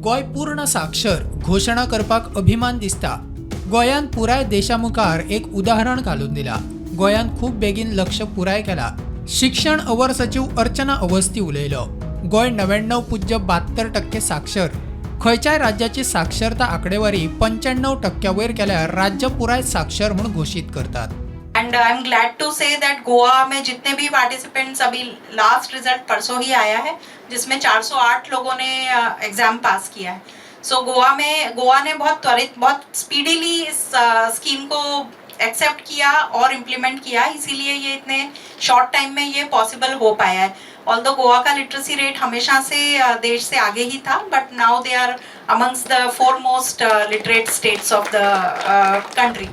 गोय पूर्ण साक्षर घोषणा करपाक अभिमान दिसता। गोंयान पुराय देशामुखार एक उदाहरण घालून दिला। गोंयान खूप बेगीन लक्ष पुराय केला। शिक्षण अवर सचिव अर्चना अवस्थी उलयलो। गोय 99.72% साक्षर। खंयच्याय राज्याची साक्षरता आकडेवारी 95% वयर केल्यार राज्य पुराय साक्षर म्हणून घोषित करतात। And I am glad to say that Goa में जितने भी पार्टिसिपेंट्स, अभी लास्ट रिजल्ट परसों ही आया है जिसमें 408 लोगों ने एग्जाम पास किया है। सो गोवा ने बहुत त्वरित, बहुत स्पीडीली इस स्कीम को एक्सेप्ट किया और इम्प्लीमेंट किया, इसीलिए ये इतने शॉर्ट टाइम में ये पॉसिबल हो पाया है। ऑल्दो गोवा का लिटरेसी रेट हमेशा से देश से आगे ही था, but now they are amongst the foremost literate states of the country.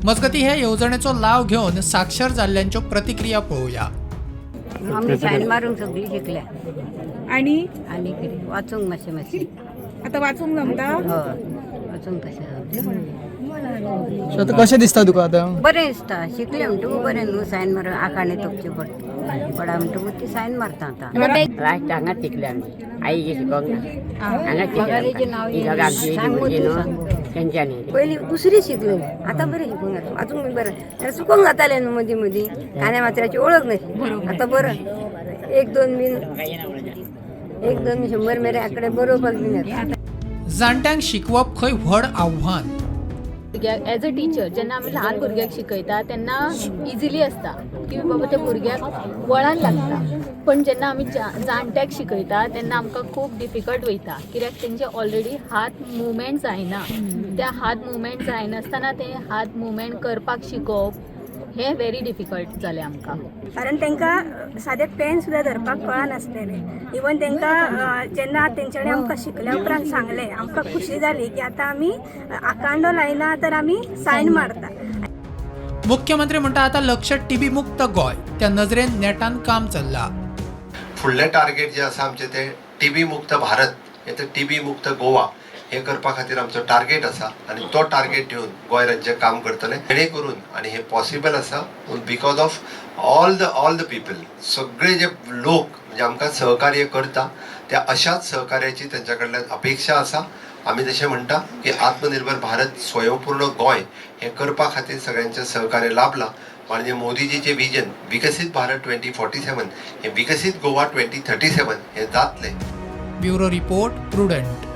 मजगती हे येवजणेचो लाव घेऊन साक्षर जाल्ल्यांच्यो प्रतिक्रिया पळोवया। आम्ही सायन मारूंक सगळी शिकल्या आणि आणि कितें वाचूंक मातशें आता वाचूंक जमता? हय वाचूंक कशें सो आता कशें दिसता तुका आता? बरें दिसता, शिकलें म्हणटकूच बरें न्हू, सायन मारून आकाणे तोपचे पडटा म्हणटकूच ती सायन मारता आतां। लास्ट हांगा शिकले आमी, आई शिकोंक ना हांगा पगारेची नांव तेंच्यांनी पयलीं दुसरी शिकलेली, आतां बरें शिकूंक जाता, वाचूंक बी बरें, चुकोंक जातालें न्हू मदीं मदीं, कान्या मात्र्याची ओळख नाशिल्ली, आतां बरं एक दोन बीन 100 मेरेन आकडे बरोवपाक बीन येता। जाणट्यांक शिकवप खंय व्हड आव्हान। एज अ टीचर जेन्ना आमी ल्हान भुरग्याक शिकयता तेन्ना इजिली आसता की बाबा त्या भुरग्याक वळान लागता, पण जेन्ना आमी जाणट्याक शिकयता तेन्ना आमकां खूब डिफिकल्ट वयता, कित्याक तेंचे ऑलरेडी हात मुवमेंट जायना, त्या हात मुवमेंट जायनासतना ते हात मुवमेंट करपाक शिकोवप हे व्हेरी डिफिकल्ट जालें आमकां। कारण तांकां सादें पेन सुद्दां धरपाक कळनासलेलें। इवन तांकां जेन्ना तेंच्यांनी आमकां शिकल्या उपरांत सांगलें, आमकां खुशी जाली की आतां आमी आकांडो लायना तर आमी सायन मारता। मुख्यमंत्री म्हणटा आता लक्ष टीबी मुक्त गोय, त्या नजरेन नेटान काम चल्ला। फुडलें टार्गेट जे आसा आमचें तें टीबी मुक्त भारत, हे तर टीबी मुक्त गोवा हे करपा खातीर आमचो टार्गेट आसा आणि तो टार्गेट घेवन गोंय राज्य काम करतलें, जेणे करून आणि हे पॉसिबल आसा because of all the people, सगळे जे लोक म्हणजे आमकां सहकार्य करता त्या अशाच सहकार्याची त्यांच्या कडल्यान अपेक्षा आसा। आमी जशें म्हणटा की आत्मनिर्भर भारत, स्वयंपूर्ण गोंय हे करपा खातीर सगळ्यांचें सहकार्य लाभलां। म्हणजे मोदीजीचे विजन विकसित भारत 2047 हे विकसित गोवा 2037 हे जातलें। Bureau report, prudent.